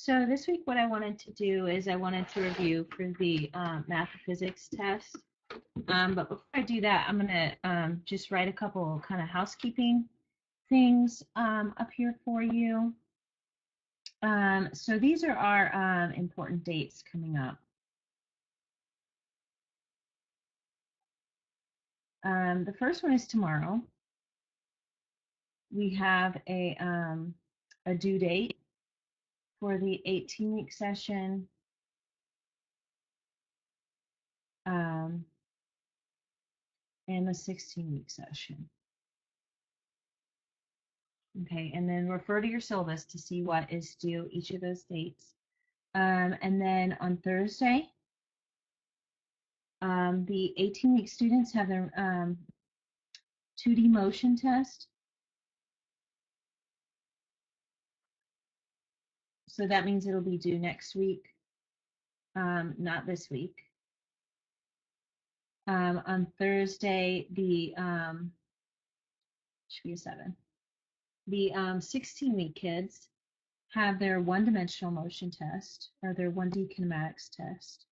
So this week what I wanted to do is I wanted to review for the math and physics test. But before I do that, I'm going to just write a couple kind of housekeeping things up here for you. So these are our important dates coming up. The first one is tomorrow. We have a due date for the 18-week session. And the 16-week session. Okay, and then refer to your syllabus to see what is due each of those dates. And then on Thursday, the 18-week students have their 2D motion test. So that means it'll be due next week, not this week. On Thursday, the should be a 7. The 16-week kids have their one-dimensional motion test or their 1D kinematics test.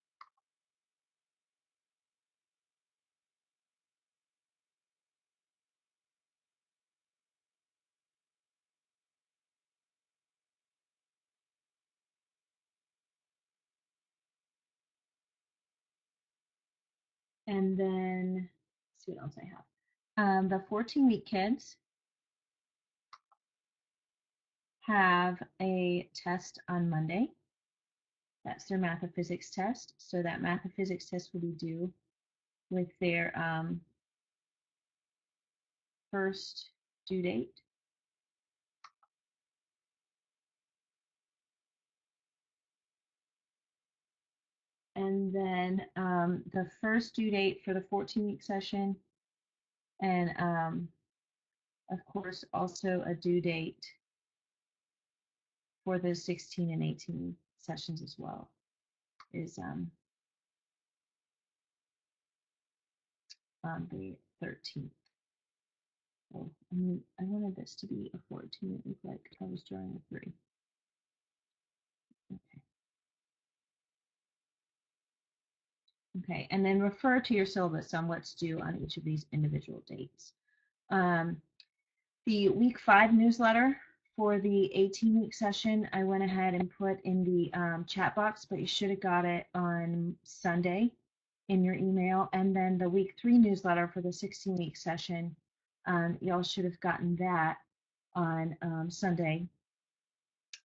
And then, let's see what else I have. The 14-week kids have a test on Monday. That's their math and physics test. So that math and physics test will be due with their first due date. And then the first due date for the 14-week session, and of course also a due date for the 16 and 18 sessions as well, is on the 13th. Oh, I wanted this to be a 14. It looked like I was drawing a 3. Okay. Okay, and then refer to your syllabus on what's due on each of these individual dates. The week 5 newsletter for the 18-week session, I went ahead and put in the chat box, but you should have got it on Sunday in your email. And then the week 3 newsletter for the 16-week session, y'all should have gotten that on Sunday,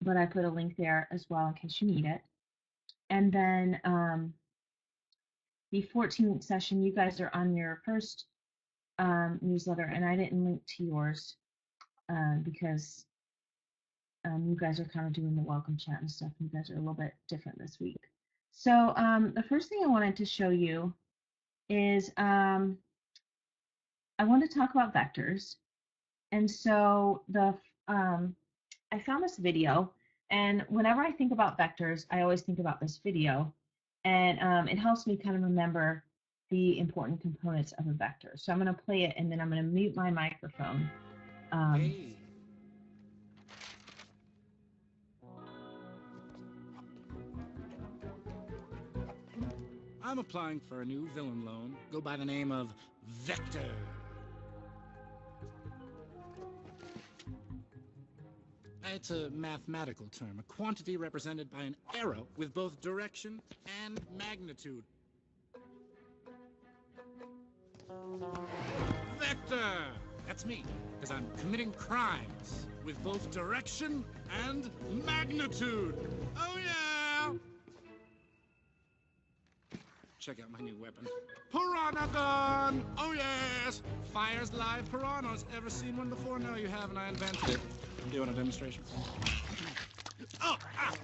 but I put a link there as well in case you need it. And then the 14-week session, you guys are on your first newsletter, and I didn't link to yours because you guys are kind of doing the welcome chat and stuff. You guys are a little bit different this week. So the first thing I wanted to show you is I want to talk about vectors. And so I found this video, and whenever I think about vectors, I always think about this video, and it helps me kind of remember the important components of a vector. So I'm going to play it, and then I'm going to mute my microphone. Hey. I'm applying for a new villain loan. Go by the name of Vector. It's a mathematical term, a quantity represented by an arrow with both direction and magnitude. Vector! That's me, because I'm committing crimes with both direction and magnitude. Oh yeah! Check out my new weapon. Piranha gun! Oh yes! Fires live piranhas. Ever seen one before? No, you haven't. I invented it. Do you want a demonstration? Oh! Ah!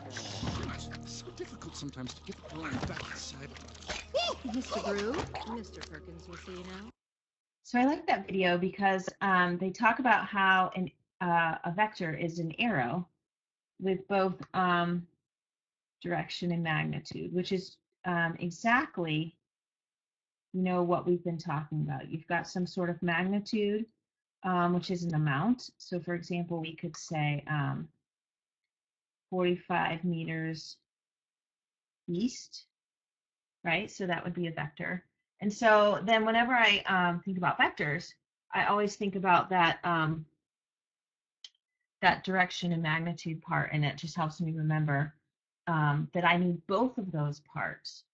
Gosh, it's so difficult sometimes to get the line back inside. Woo! Mr. Brew, Mr. Perkins will see you now. So I like that video because they talk about how a vector is an arrow with both direction and magnitude, which is exactly, what we've been talking about. You've got some sort of magnitude, which is an amount. So for example, we could say 45 meters east, right? So that would be a vector. And so then whenever I think about vectors, I always think about that that direction and magnitude part, and it just helps me remember that I need both of those parts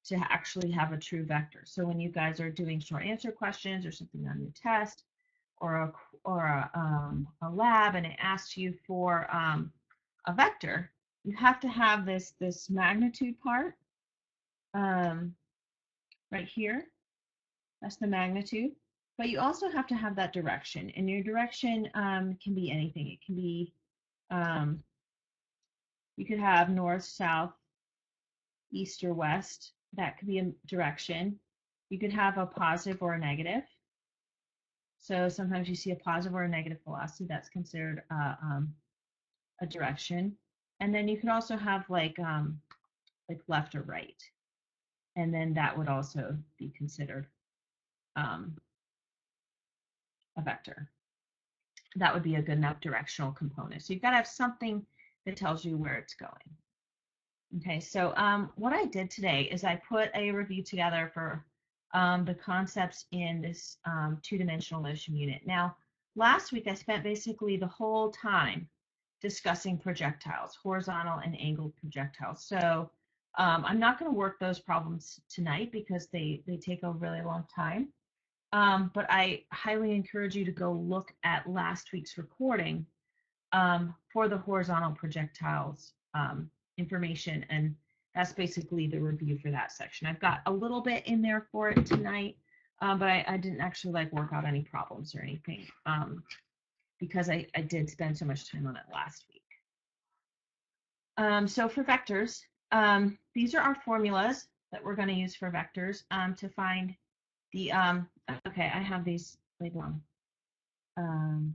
to actually have a true vector. So when you guys are doing short answer questions or something on your test or a lab and it asks you for a vector, you have to have this magnitude part right here. That's the magnitude. But you also have to have that direction, and your direction can be anything. It can be you could have north, south, east, or west. That could be a direction. You could have a positive or a negative. So sometimes you see a positive or a negative velocity. That's considered a direction. And then you could also have like left or right, and then that would also be considered a vector. That would be a good enough directional component. So you've got to have something that tells you where it's going. Okay, so what I did today is I put a review together for the concepts in this two-dimensional motion unit. Now, last week I spent basically the whole time discussing projectiles, horizontal and angled projectiles. So I'm not going to work those problems tonight because they take a really long time. But I highly encourage you to go look at last week's recording for the horizontal projectiles information, and that's basically the review for that section. I've got a little bit in there for it tonight, but I didn't actually like work out any problems or anything because I did spend so much time on it last week. So for vectors, these are our formulas that we're going to use for vectors to find the, okay, I have these labeled on.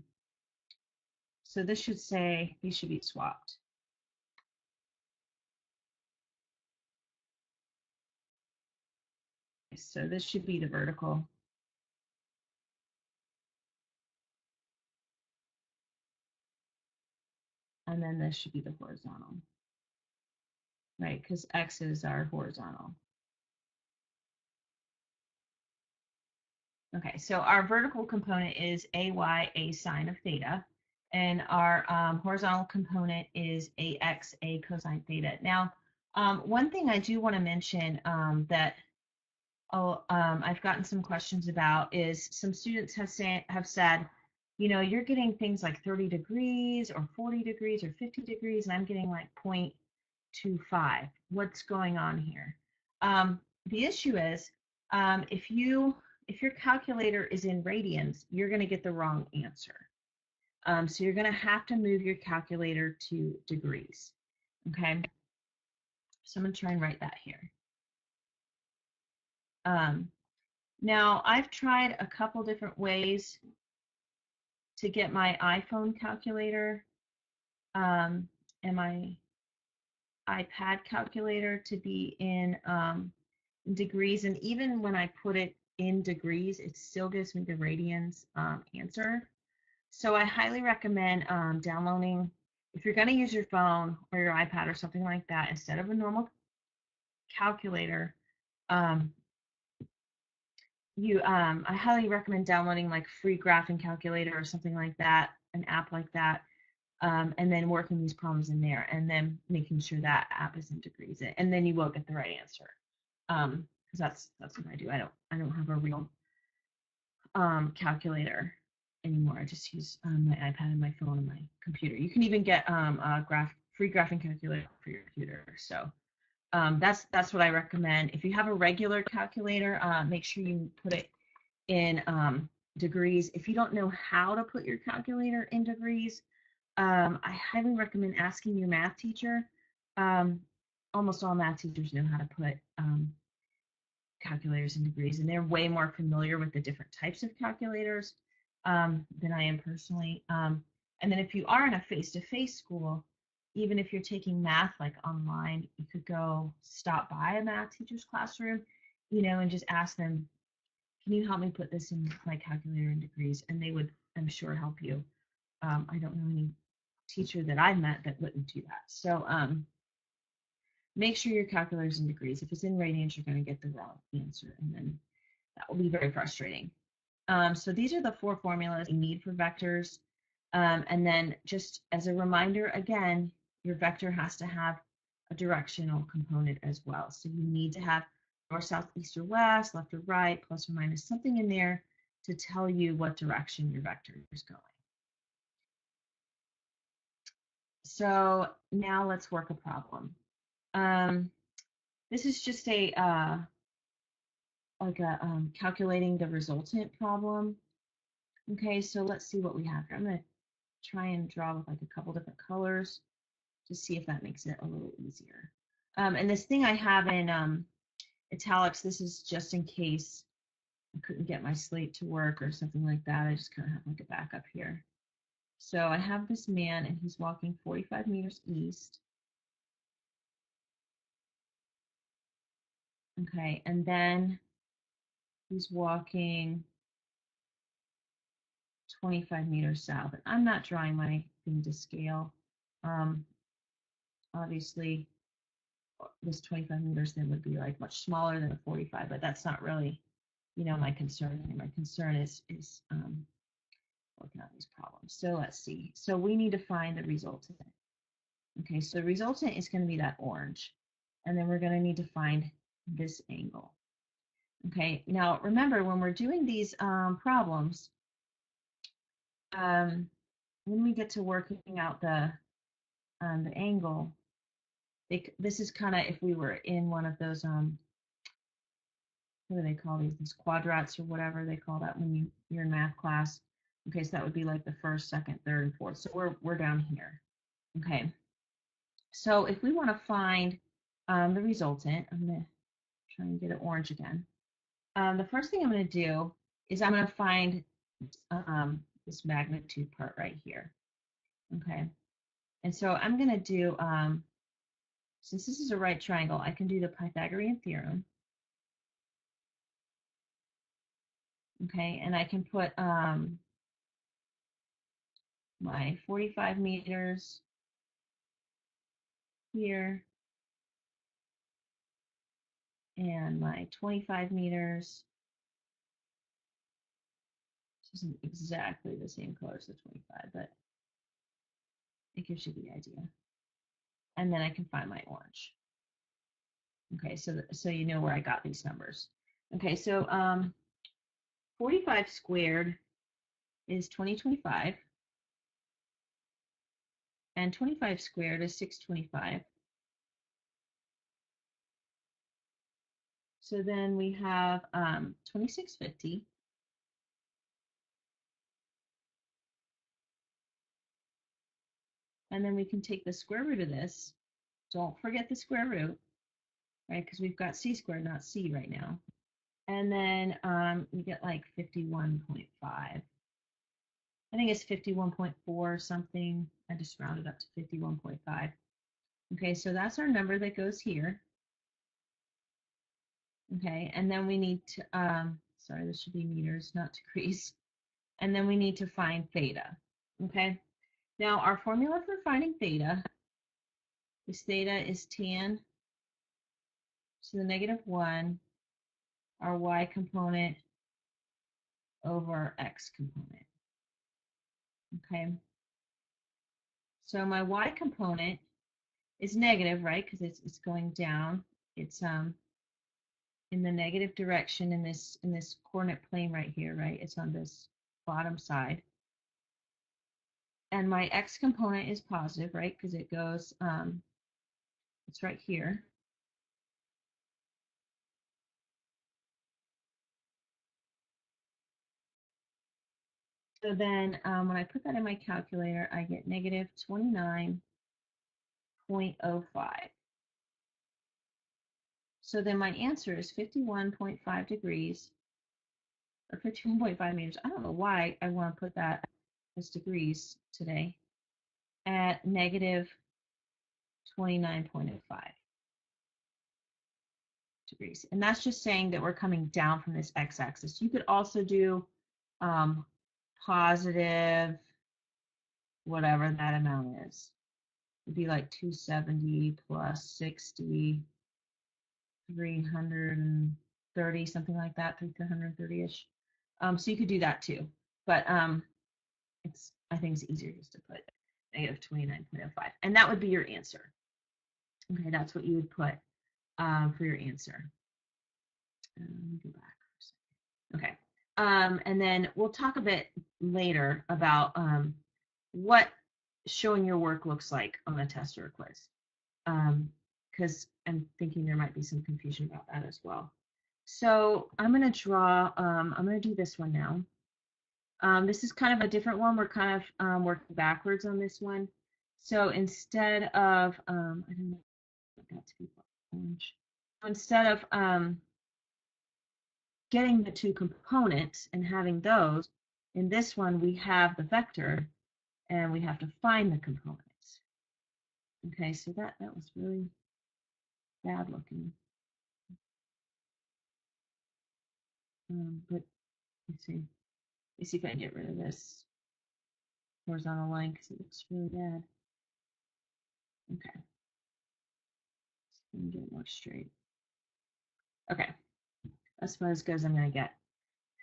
So this should say, these should be swapped. So this should be the vertical. And then this should be the horizontal, right? Because X is our horizontal. Okay, so our vertical component is AY, A sine of theta. And our horizontal component is AX, A cosine theta. Now, one thing I do want to mention that I've gotten some questions about is some students have said, you know, you're getting things like 30 degrees or 40 degrees or 50 degrees, and I'm getting like 0.25. What's going on here? The issue is if your calculator is in radians, you're going to get the wrong answer. So you're going to have to move your calculator to degrees. Okay. So I'm going to try and write that here. Now, I've tried a couple different ways to get my iPhone calculator and my iPad calculator to be in degrees, and even when I put it in degrees, it still gives me the radians answer. So I highly recommend downloading, if you're going to use your phone or your iPad or something like that, instead of a normal calculator, I highly recommend downloading like free graphing calculator or something like that, an app like that, and then working these problems in there, and then making sure that app is in degrees, and then you will get the right answer. Because that's what I do. I don't have a real calculator anymore. I just use my iPad and my phone and my computer. You can even get a free graphing calculator for your computer. So that's what I recommend. If you have a regular calculator, make sure you put it in degrees. If you don't know how to put your calculator in degrees, I highly recommend asking your math teacher. Almost all math teachers know how to put calculators in degrees, and they're way more familiar with the different types of calculators than I am personally. And then if you are in a face-to-face school, even if you're taking math like online, you could go stop by a math teacher's classroom, you know, and just ask them, can you help me put this in my calculator in degrees? And they would, I'm sure, help you. I don't know any teacher that I met that wouldn't do that. So make sure your calculator is in degrees. If it's in radians, you're going to get the wrong answer, and then that will be very frustrating. So these are the 4 formulas you need for vectors. And then just as a reminder, again, your vector has to have a directional component as well. So you need to have north, south, east, or west, left or right, plus or minus something in there to tell you what direction your vector is going. So now let's work a problem. This is just a calculating the resultant problem. Okay, so let's see what we have here. I'm going to try and draw with like a couple different colors to see if that makes it a little easier. And this thing I have in italics, this is just in case I couldn't get my slate to work or something like that. I just kind of have like a backup here. So I have this man and he's walking 45 meters east. Okay, and then he's walking 25 meters south. And I'm not drawing my thing to scale. Obviously, this 25 meters then would be like much smaller than a 45, but that's not really, my concern. My concern is working on these problems. So let's see. So we need to find the resultant. Okay, so the resultant is going to be that orange. And then we're going to need to find this angle. Okay, now remember when we're doing these problems, when we get to working out the angle, this is kind of if we were in one of those what do they call these quadrats or whatever they call that when you're in math class. Okay, so that would be like the first, second, third, and fourth. So we're down here. Okay, so if we want to find the resultant, I'm going to try and get it orange again. The first thing I'm going to do is I'm going to find this magnitude part right here. Okay, and so I'm going to do, since this is a right triangle, I can do the Pythagorean theorem. Okay, and I can put my 45 meters here and my 25 meters. This isn't exactly the same color as the 25, but it gives you the idea. And then I can find my orange. Okay, so you know where I got these numbers. Okay, so 45 squared is 2025, and 25 squared is 625. So then we have 2650. And then we can take the square root of this. Don't forget the square root, right? Because we've got c squared, not c right now. And then we get like 51.5. I think it's 51.4 or something. I just rounded up to 51.5. Okay, so that's our number that goes here. Okay, and then we need to, sorry, this should be meters, not degrees. And then we need to find theta. Okay, now our formula for finding theta is tan to the -1, our y component over x component. Okay, so my y component is negative, right? Because it's going down. It's in the negative direction in this coordinate plane right here, right? It's on this bottom side. And my x component is positive, right? Because it goes, it's right here. So then when I put that in my calculator, I get negative 29.05. So then my answer is 51.5 degrees, or 51.5 meters. I don't know why I want to put that as degrees today, at negative 29.05 degrees. And that's just saying that we're coming down from this x-axis. You could also do positive whatever that amount is. It'd be like 270 plus 60, 330, something like that, 330-ish. So you could do that too. But I think it's easier just to put negative 29.05. And that would be your answer. Okay, that's what you would put for your answer. Let me go back for a second. Okay. And then we'll talk a bit later about what showing your work looks like on a test or a quiz. Because I'm thinking there might be some confusion about that as well. So I'm going to draw, I'm going to do this one now. This is kind of a different one. We're kind of working backwards on this one. So instead of, I don't know what that to be orange. Instead of getting the two components and having those, in this one we have the vector and we have to find the components. Okay, so that was really bad looking. But let's see if I can get rid of this horizontal line because it looks really bad. Okay, let me get it more straight. Okay, that's about as good as I'm going to get.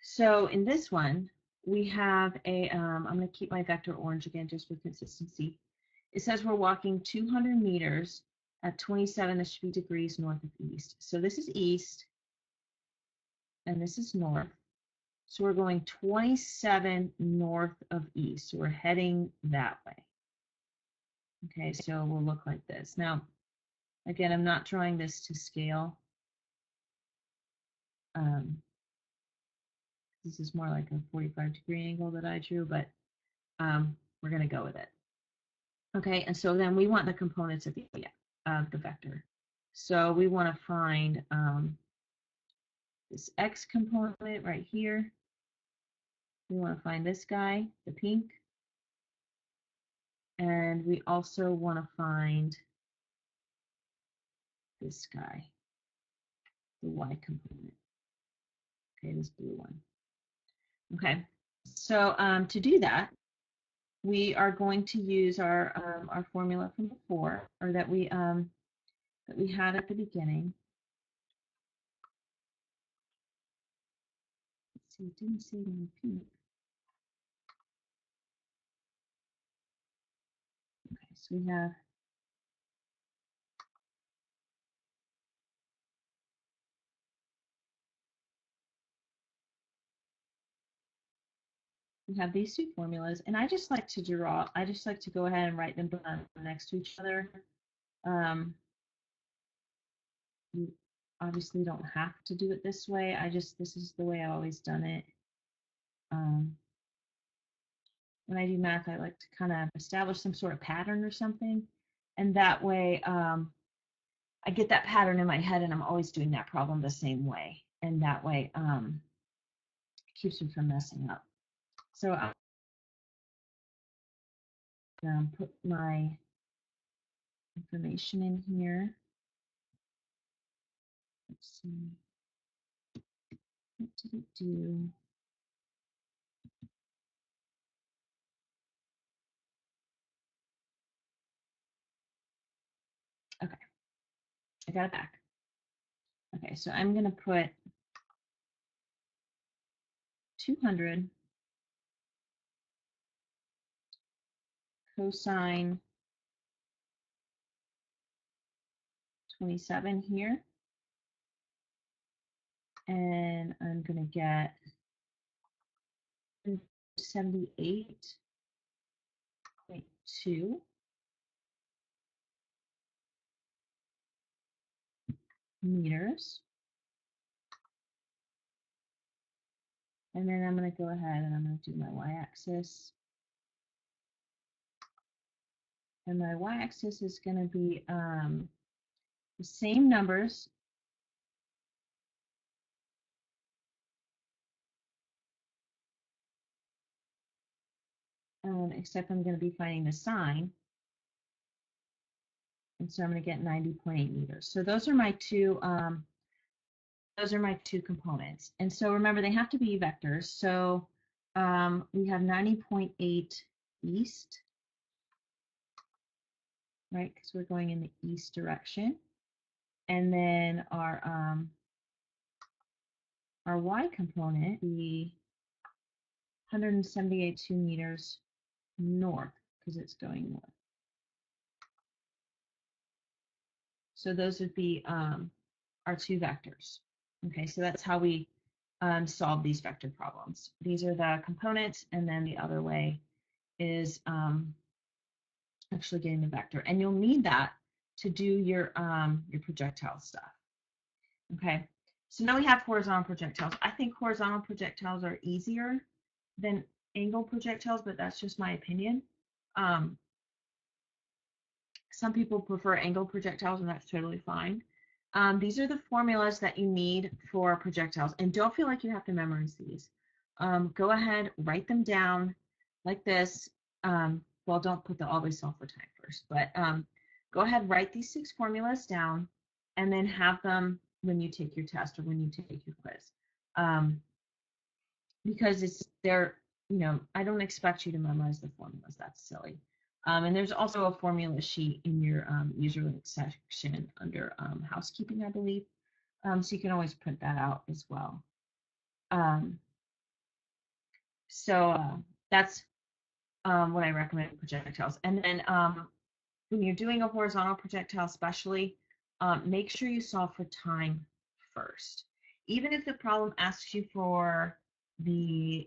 So in this one, we have a, I'm going to keep my vector orange again just for consistency. It says we're walking 200 meters at 27 degrees north of east. So this is east, and this is north. So we're going 27 north of east. So we're heading that way. Okay, so we'll look like this. Now, again, I'm not drawing this to scale. This is more like a 45-degree angle that I drew, but we're going to go with it. Okay, and so then we want the components of the vector. So we want to find this x component right here. We want to find this guy, the pink. And we also want to find this guy, the y component. Okay, this blue one. Okay, so to do that, we are going to use our formula from before, or that we had at the beginning. Let's see, it didn't say it in pink. Okay, so we have these two formulas, and I just like to draw. I just like to go ahead and write them down next to each other. You obviously don't have to do it this way. This is the way I've always done it. When I do math, I like to kind of establish some sort of pattern or something, and that way I get that pattern in my head, and I'm always doing that problem the same way, and that way it keeps me from messing up. So I'm going to put my information in here. Let's see. What did it do? Okay, I got it back. Okay, so I'm going to put 200 cosine 27 here. And I'm going to get 78.2 meters. And then I'm going to go ahead and I'm going to do my y-axis. And my y-axis is going to be the same numbers. Except I'm going to be finding the sine. And so I'm going to get 90.8 meters. So those are my two components. And so remember, they have to be vectors. So we have 90.8 east right? Because we're going in the east direction. And then our y component, the 178.2 meters north, because it's going north. So those would be our two vectors. Okay, so that's how we solve these vector problems. These are the components, and then the other way is actually getting the vector. And you'll need that to do your projectile stuff. Okay, so now we have horizontal projectiles. I think horizontal projectiles are easier than angle projectiles, but that's just my opinion. Some people prefer angle projectiles, and that's totally fine. These are the formulas that you need for projectiles, and don't feel like you have to memorize these. Go ahead, write them down like this. Well, don't put the always solve for time first, but go ahead, write these 6 formulas down, and then have them when you take your test or when you take your quiz. Because they're, I don't expect you to memorize the formulas. That's silly. And there's also a formula sheet in your user link section under housekeeping, I believe. So you can always print that out as well. So that's what I recommend for projectiles. And then when you're doing a horizontal projectile especially, make sure you solve for time first. Even if the problem asks you for the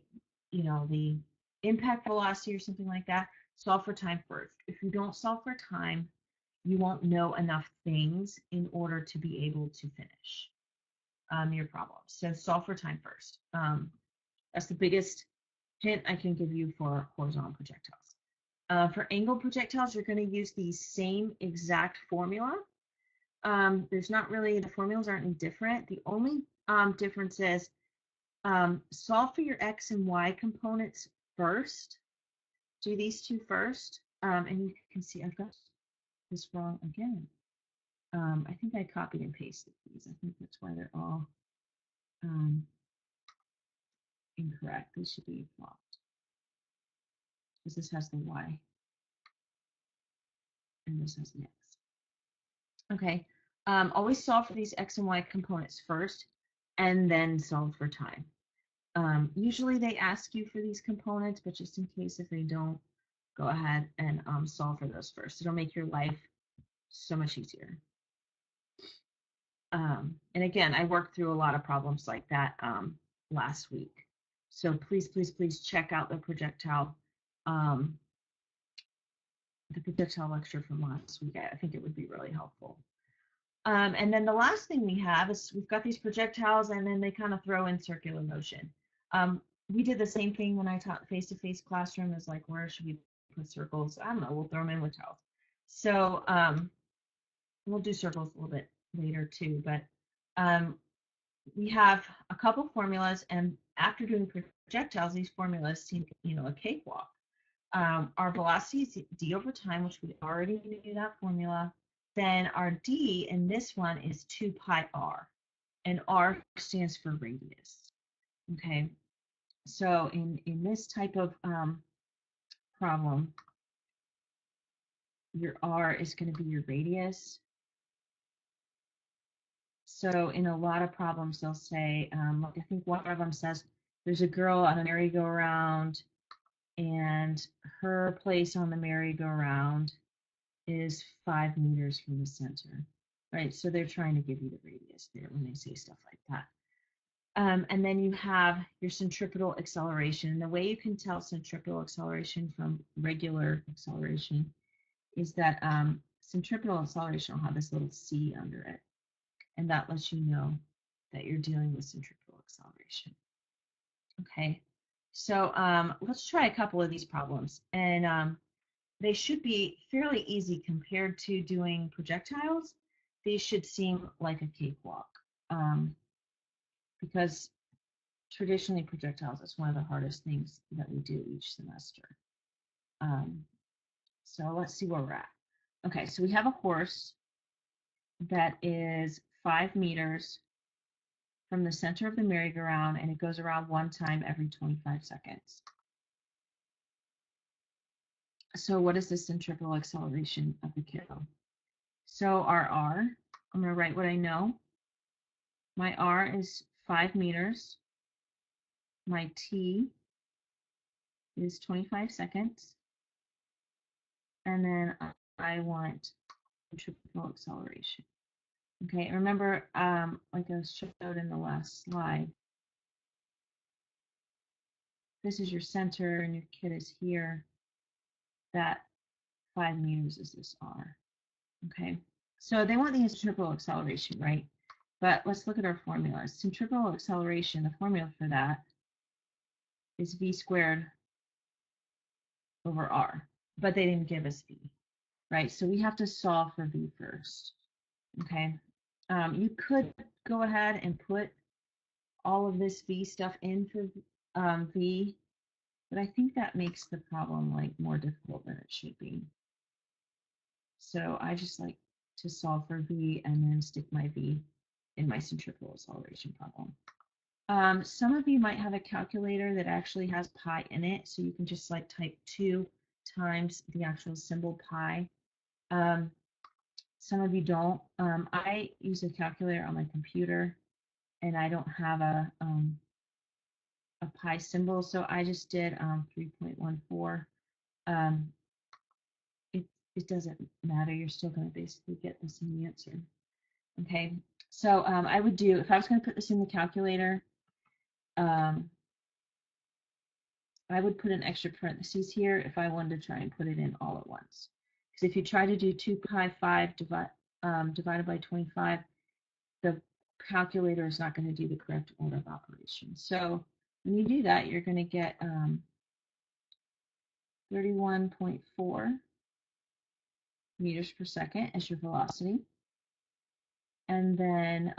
impact velocity or something like that, solve for time first. If you don't solve for time, you won't know enough things in order to be able to finish your problem. So solve for time first. That's the biggest hint I can give you for horizontal projectiles. For angle projectiles, you're going to use the same exact formula. There's not really, the formulas aren't any different. The only difference is solve for your x and y components first. Do these two first. And you can see I've got this wrong again. I think I copied and pasted these. I think that's why they're all incorrect. These should be swapped. Because this has the y and this has the x. Okay. Always solve for these x and y components first and then solve for time. Usually they ask you for these components, but just in case if they don't, go ahead and solve for those first. It'll make your life so much easier. And again, I worked through a lot of problems like that last week. So please, please, please check out the projectile lecture from last week. I think it would be really helpful. And then the last thing we have is we've got these projectiles, and then they kind of throw in circular motion. We did the same thing when I taught face-to-face classroom. Is like, where should we put circles? I don't know. We'll throw them in with tiles. So we'll do circles a little bit later too. But we have a couple formulas, and after doing projectiles, these formulas seem, a cakewalk. Our velocity is d over time, which we already knew that formula. Then our d in this one is 2 pi r, and r stands for radius. Okay, so in this type of problem, your r is going to be your radius. So in a lot of problems, they'll say, like I think one of them says, there's a girl on a merry-go-round, and her place on the merry-go-round is 5 meters from the center, right? So they're trying to give you the radius there when they say stuff like that. And then you have your centripetal acceleration. And the way you can tell centripetal acceleration from regular acceleration is that centripetal acceleration will have this little c under it. And that lets you know that you're dealing with centripetal acceleration. Okay, so let's try a couple of these problems. And they should be fairly easy compared to doing projectiles. These should seem like a cakewalk because traditionally projectiles is one of the hardest things that we do each semester. So let's see where we're at. Okay, so we have a horse that is 5 meters from the center of the merry-go-round, and it goes around one time every 25 seconds. So what is the centripetal acceleration of the kiddo? So our R, I'm going to write what I know. My R is 5 meters. My T is 25 seconds. And then I want centripetal acceleration. Okay, remember, like I showed in the last slide, this is your center and your kid is here. That 5 meters is this R. Okay, so they want the centripetal acceleration, right? But let's look at our formulas. Centripetal acceleration, the formula for that is v squared over r. But they didn't give us v, right? So we have to solve for v first. Okay, you could go ahead and put all of this v stuff in for v, but I think that makes the problem like more difficult than it should be. So I just like to solve for v and then stick my v in my centripetal acceleration problem. Some of you might have a calculator that actually has pi in it, so you can just like type 2 times the actual symbol pi. Some of you don't. I use a calculator on my computer, and I don't have a pi symbol, so I just did 3.14. It doesn't matter. You're still going to basically get the same answer. Okay, so I would do, if I was going to put this in the calculator, I would put an extra parentheses here if I wanted to try and put it in all at once. Because if you try to do 2 pi 5 divided by 25, the calculator is not going to do the correct order of operations. So when you do that, you're going to get 31.4 meters per second as your velocity. And then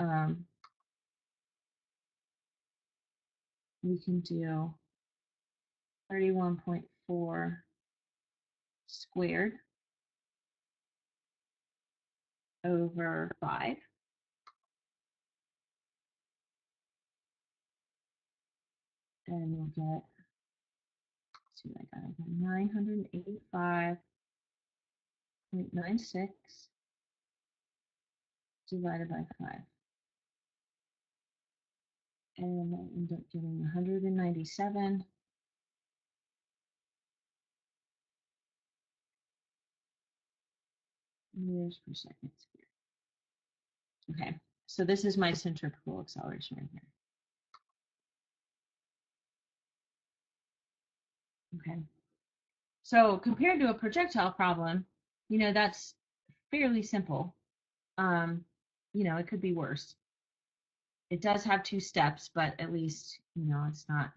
we can do 31.4 squared over 5. And we'll get, let's see what I got again, 985.96 divided by 5. And I end up getting 197 meters per second squared. Okay, so this is my centripetal acceleration right here. Okay, so compared to a projectile problem, you know, that's fairly simple. You know, it could be worse. It does have 2 steps, but at least, you know, it's not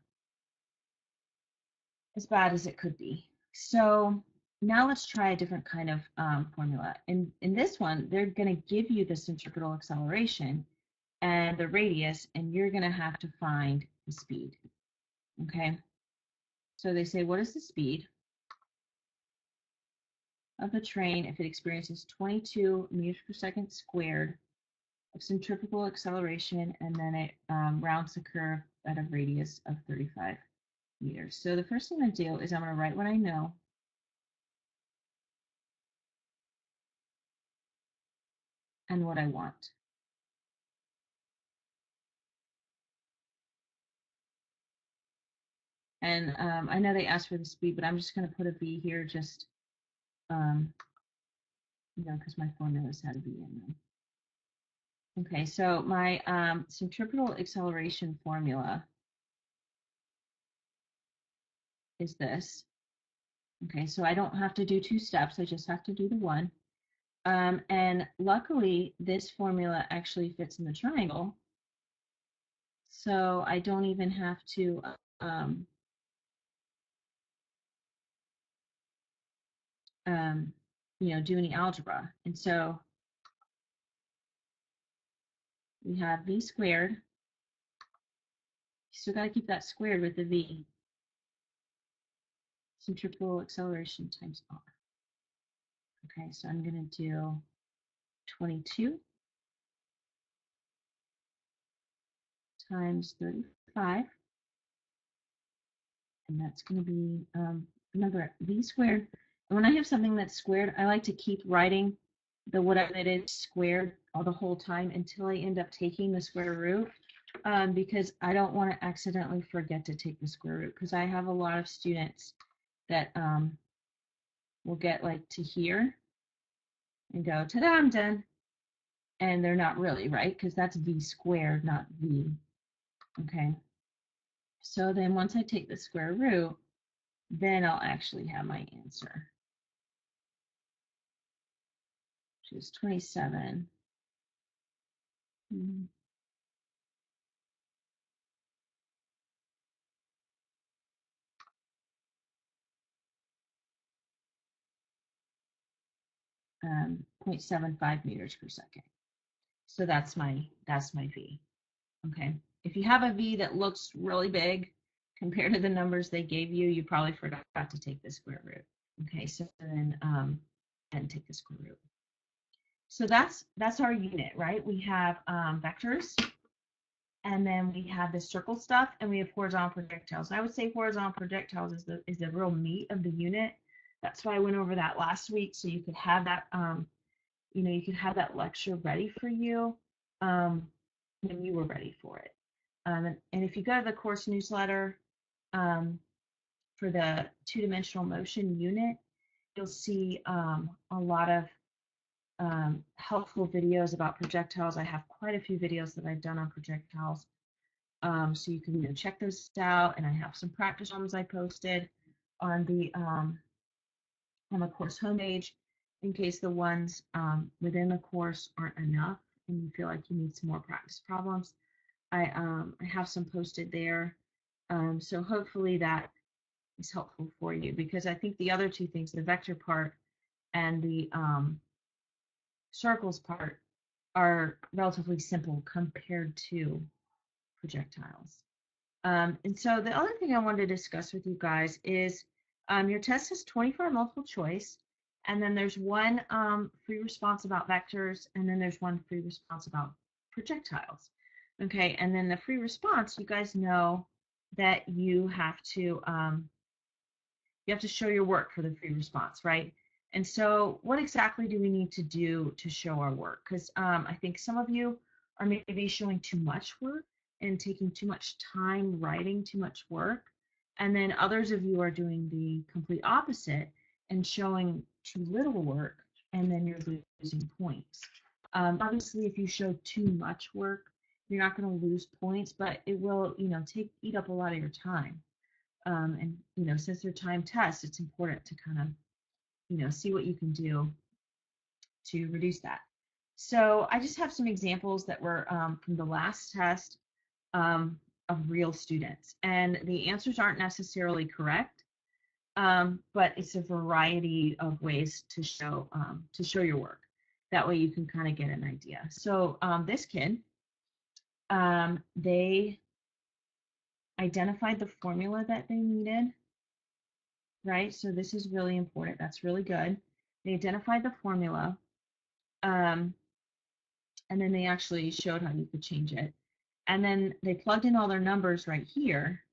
as bad as it could be. So now let's try a different kind of formula. In this one, they're going to give you the centripetal acceleration and the radius, and you're going to have to find the speed. Okay, so they say, what is the speed of the train if it experiences 22 meters per second squared of centripetal acceleration, and then it rounds the curve at a radius of 35 meters. So the first thing I do is I'm going to write what I know. And what I want. And I know they asked for the speed, but I'm just going to put a v here, just you know, because my formulas had a v in them. Okay, so my centripetal acceleration formula is this. Okay, so I don't have to do 2 steps, I just have to do the one. And luckily, this formula actually fits in the triangle, so I don't even have to you know, do any algebra. And so we have v squared. You still got to keep that squared with the v. Centripetal acceleration times r. Okay, so I'm going to do 22 times 35. And that's going to be, remember, v squared when I have something that's squared, I like to keep writing the whatever it is squared all the whole time until I end up taking the square root, because I don't want to accidentally forget to take the square root, because I have a lot of students that will get like to here and go, ta-da, I'm done. And they're not really, right? Because that's v squared, not v. Okay. So then once I take the square root, then I'll actually have my answer, which is 27. 0.75 meters per second. So that's my V. Okay. If you have a V that looks really big compared to the numbers they gave you, you probably forgot to take the square root. Okay, so then take the square root. So that's our unit, right? We have vectors, and then we have the circle stuff, and we have horizontal projectiles. And I would say horizontal projectiles is the real meat of the unit. That's why I went over that last week, so you could have that you could have that lecture ready for you when you were ready for it. And if you go to the course newsletter for the two-dimensional motion unit, you'll see a lot of helpful videos about projectiles. I have quite a few videos that I've done on projectiles. So you can check those out, and I have some practice problems I posted on the course homepage in case the ones within the course aren't enough and you feel like you need some more practice problems. I have some posted there. So hopefully that is helpful for you, because I think the other two things, the vector part and the circles part, are relatively simple compared to projectiles. And so the other thing I wanted to discuss with you guys is your test has 24 multiple choice, and then there's one free response about vectors, and then there's one free response about projectiles. Okay, and then the free response, you guys know that you have to show your work for the free response, right? And so what exactly do we need to do to show our work? Because I think some of you are maybe showing too much work and taking too much time writing too much work. And then others of you are doing the complete opposite and showing too little work, and then you're losing points. Obviously, if you show too much work, you're not going to lose points, but it will, eat up a lot of your time. And since they're time tests, it's important to kind of see what you can do to reduce that. So I just have some examples that were from the last test of real students, and the answers aren't necessarily correct, but it's a variety of ways to show your work. That way you can kind of get an idea. So this kid, they identified the formula that they needed, right? So this is really important. That's really good. They identified the formula, and then they actually showed how you could change it. And then they plugged in all their numbers right here.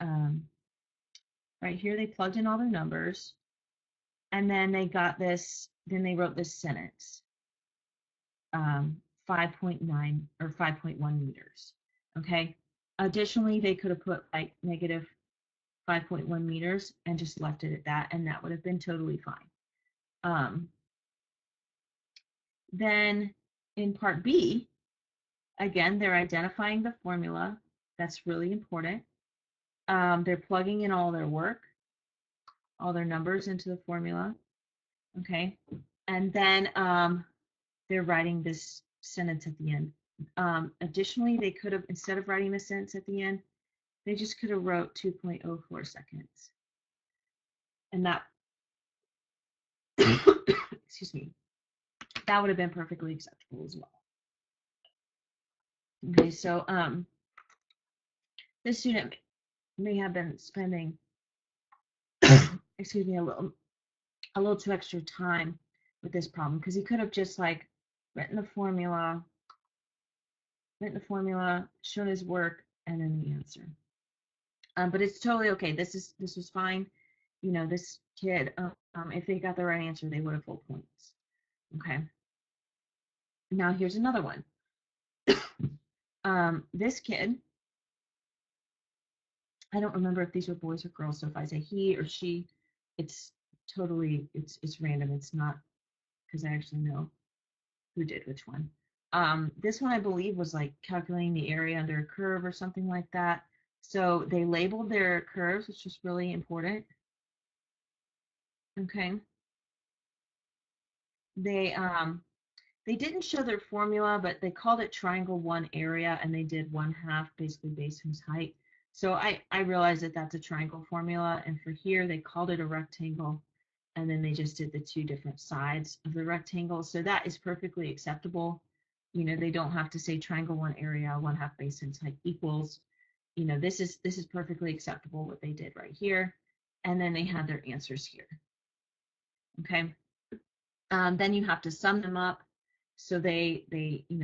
Right here, they plugged in all their numbers, and then they got this. Then they wrote this sentence: 5.9 or 5.1 meters. Okay. Additionally, they could have put like negative 5.1 meters and just left it at that, and that would have been totally fine. Then in part B, again, they're identifying the formula. That's really important. They're plugging in all their work, all their numbers into the formula. Okay. And then they're writing this sentence at the end. Additionally, they could have, instead of writing the sentence at the end, they just could have wrote 2.04 seconds. And that, excuse me, that would have been perfectly acceptable as well. Okay, so this student may have been spending, excuse me, a little too extra time with this problem, because he could have just like written the formula, shown his work, and then the answer. But it's totally okay. This was fine. this kid, if they got the right answer, they would have full points. Okay. Now here's another one. This kid, I don't remember if these were boys or girls, so if I say he or she, it's totally, it's random. It's not because I actually know who did which one. This one I believe was like calculating the area under a curve or something like that. So they labeled their curves, which is really important. Okay. They didn't show their formula, but they called it triangle 1 area, and they did 1/2 basically base whose height. So I realized that that's a triangle formula, and for here they called it a rectangle, and then they just did the two different sides of the rectangle. So that is perfectly acceptable. They don't have to say triangle 1 area 1/2 base whose height equals. This is perfectly acceptable what they did right here, and then they had their answers here. Okay. Then you have to sum them up. So they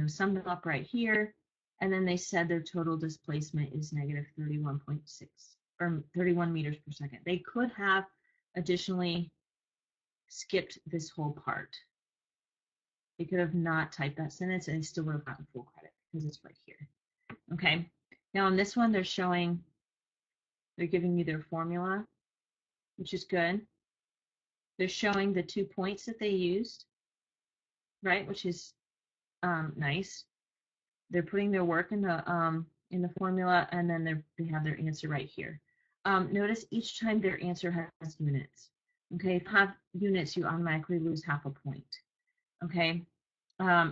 summed them up right here, and then they said their total displacement is negative 31.6 or 31 meters per second. They could have additionally skipped this whole part. They could have not typed that sentence and they still would have gotten full credit because it's right here. Okay. Now on this one, they're giving you their formula, which is good. They're showing the 2 points that they used, right, which is nice. They're putting their work in the formula, and then they have their answer right here. Notice each time their answer has units. Okay, if you have units, you automatically lose 1/2 point. Okay,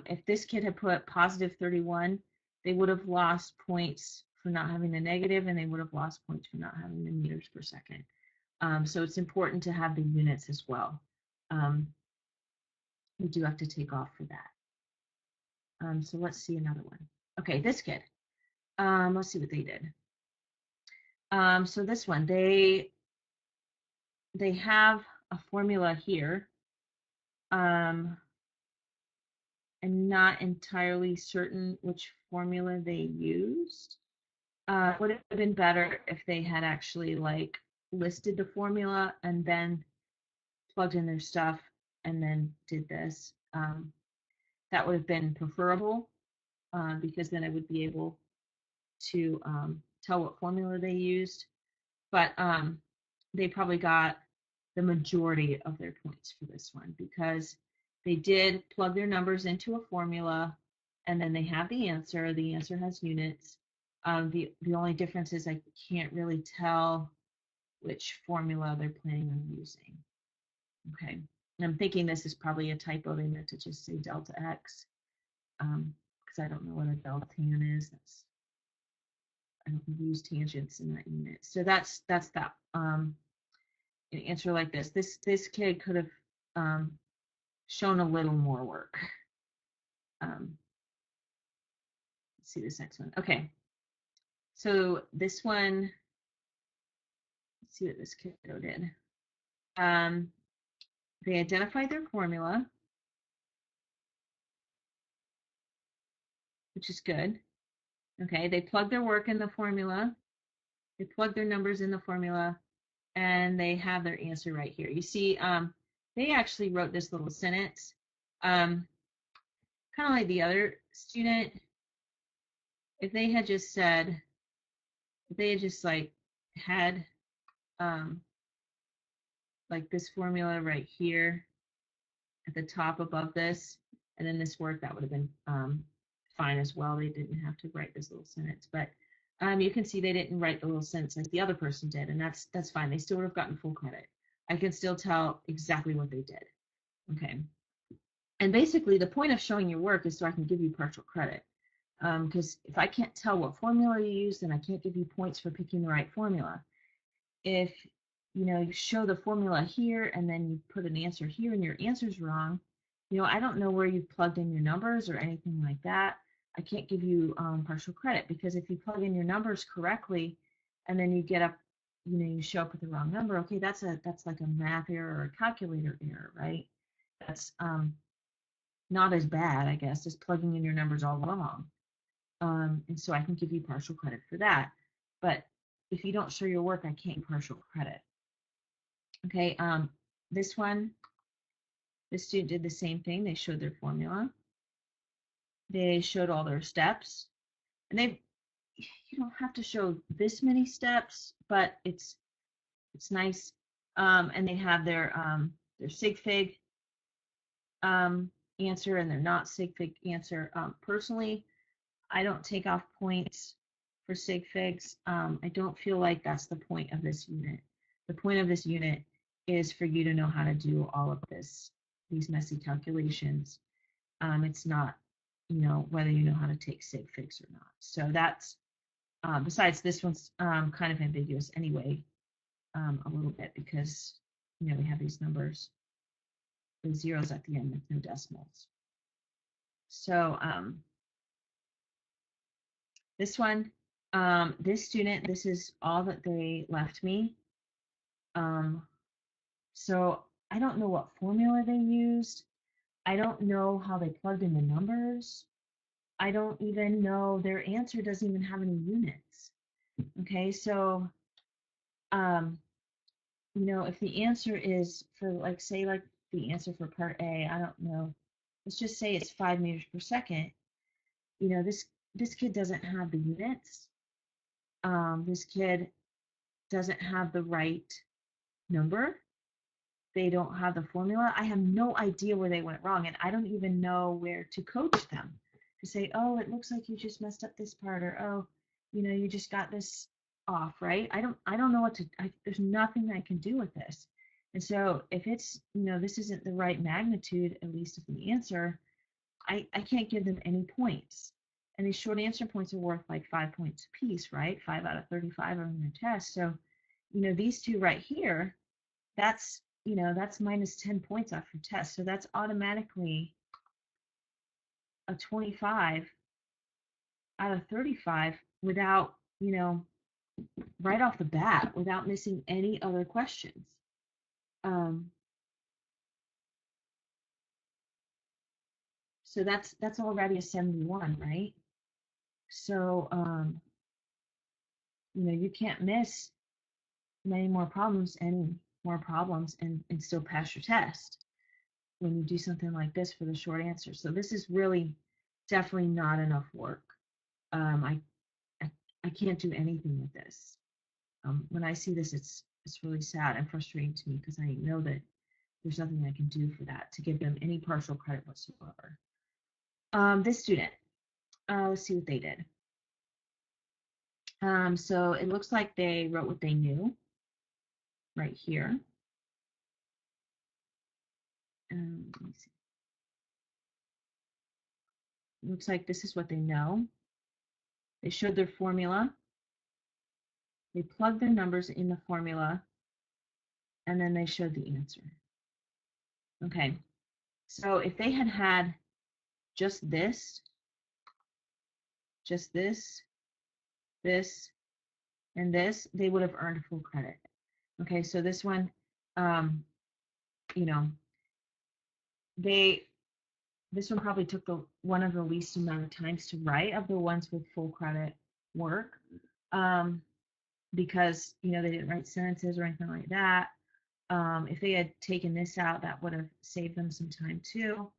if this kid had put positive 31, they would have lost points for not having the negative, and they would have lost points for not having the meters per second. So it's important to have the units as well. We do have to take off for that. So let's see another one. Okay, this kid. Let's see what they did. So this one, they have a formula here. I'm not entirely certain which formula they used. Would have been better if they had actually like listed the formula and then plugged in their stuff and then did this. That would have been preferable because then I would be able to tell what formula they used. But they probably got the majority of their points for this one because they did plug their numbers into a formula and then they have the answer. The answer has units. The only difference is I can't really tell which formula they're planning on using. Okay. And I'm thinking this is probably a typo. They meant to just say delta x because I don't know what a delta tan is. I don't use tangents in that unit. So that's that. An answer like this. This kid could have shown a little more work. Let's see this next one. Okay. So this one, let's see what this kiddo did. They identified their formula, which is good. Okay, they plugged their work in the formula. They plugged their numbers in the formula, and they have their answer right here. You see, they actually wrote this little sentence, kind of like the other student. If they had just said, if they had just like had like this formula right here at the top above this, and then this work, that would have been fine as well. They didn't have to write this little sentence, but you can see they didn't write the little sentence like the other person did, and that's fine. They still would have gotten full credit. I can still tell exactly what they did. Okay. And basically, the point of showing your work is so I can give you partial credit. Because if I can't tell what formula you use, then I can't give you points for picking the right formula. If you show the formula here and then you put an answer here and your answer's wrong, I don't know where you've plugged in your numbers or anything like that. I can't give you partial credit because if you plug in your numbers correctly and then you get up, you show up with the wrong number, okay, that's like a math error or a calculator error, right? That's not as bad, I guess, as plugging in your numbers all wrong. And so I can give you partial credit for that. But if you don't show your work, I can't partial credit. Okay, this one, this student did the same thing. They showed their formula. They showed all their steps. And you don't have to show this many steps, but it's nice. And they have their sig fig answer and their not sig fig answer. Personally, I don't take off points for sig figs. I don't feel like that's the point of this unit. The point of this unit is for you to know how to do all of these messy calculations. It's not, whether you know how to take sig figs or not. So that's, besides this one's kind of ambiguous anyway, a little bit because, we have these numbers, the zeros at the end with no decimals. So this one, this student, this is all that they left me. So I don't know what formula they used. I don't know how they plugged in the numbers. I don't even know their answer doesn't even have any units. Okay, so if the answer is for say the answer for part A, I don't know. Let's just say it's 5 meters per second. This kid doesn't have the units. This kid doesn't have the right number. They don't have the formula. I have no idea where they went wrong, and I don't even know where to coach them to say, oh, it looks like you just messed up this part, or oh, you just got this off, right? I don't know what to. There's nothing I can do with this, and so if it's this isn't the right magnitude, at least of the answer, I can't give them any points. And these short answer points are worth like 5 points a piece, right? 5 out of 35 on their test. So, these two right here, that's minus 10 points off your test. So that's automatically a 25 out of 35 without, right off the bat, without missing any other questions. So that's already a 71, right? So, you can't miss any more problems and still pass your test when you do something like this for the short answer. So this is really definitely not enough work. I can't do anything with this. When I see this, it's really sad and frustrating to me because I know that there's nothing I can do for that to give them any partial credit whatsoever. This student, let's see what they did. So it looks like they wrote what they knew right here. Let me see. It looks like this is what they know. They showed their formula. They plugged their numbers in the formula, and then they showed the answer. Okay, so if they had had just this, this, and this, they would have earned full credit. Okay, so this one, this one probably took one of the least amount of times to write of the ones with full credit work, because they didn't write sentences or anything like that. If they had taken this out, that would have saved them some time too.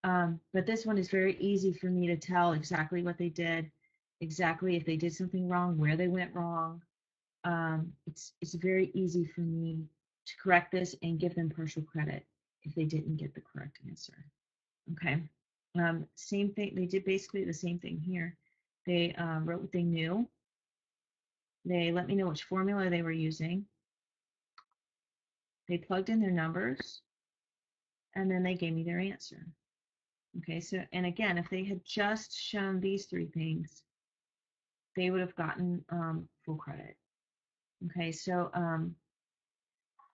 But this one is very easy for me to tell exactly what they did, exactly if they did something wrong, where they went wrong. It's very easy for me to correct this and give them partial credit if they didn't get the correct answer. Okay. Same thing. They did basically the same thing here. They wrote what they knew. They let me know which formula they were using. They plugged in their numbers, and then they gave me their answer. Okay, so, and again, if they had just shown these three things, they would have gotten full credit. Okay, so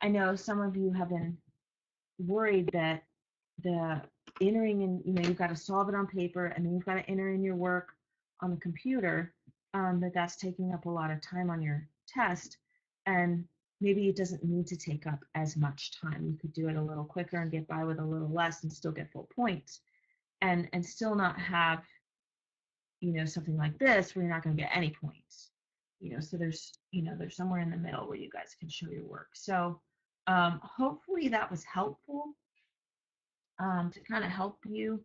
I know some of you have been worried that the entering in, you've got to solve it on paper, and then you've got to enter in your work on the computer, that's taking up a lot of time on your test, and maybe it doesn't need to take up as much time. You could do it a little quicker and get by with a little less and still get full points, and still not have, something like this where you're not going to get any points. So there's somewhere in the middle where you guys can show your work. So Hopefully that was helpful to kind of help you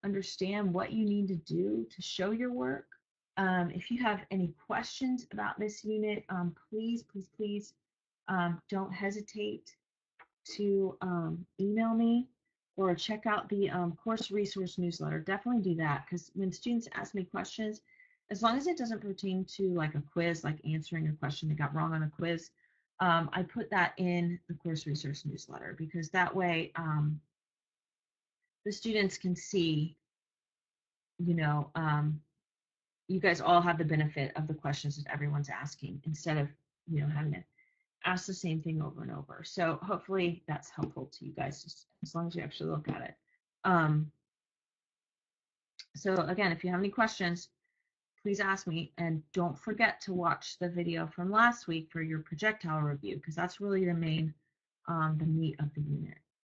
understand what you need to do to show your work. If you have any questions about this unit, please, please, please don't hesitate to email me or check out the course resource newsletter. Definitely do that, because when students ask me questions, as long as it doesn't pertain to like a quiz, like answering a question they got wrong on a quiz, I put that in the course resource newsletter, because that way the students can see, you know, you guys all have the benefit of the questions that everyone's asking, instead of, you know, having to ask the same thing over and over. So hopefully that's helpful to you guys, just as long as you actually look at it. So again, if you have any questions, please ask me, and don't forget to watch the video from last week for your projectile review, because that's really the main, the meat of the unit.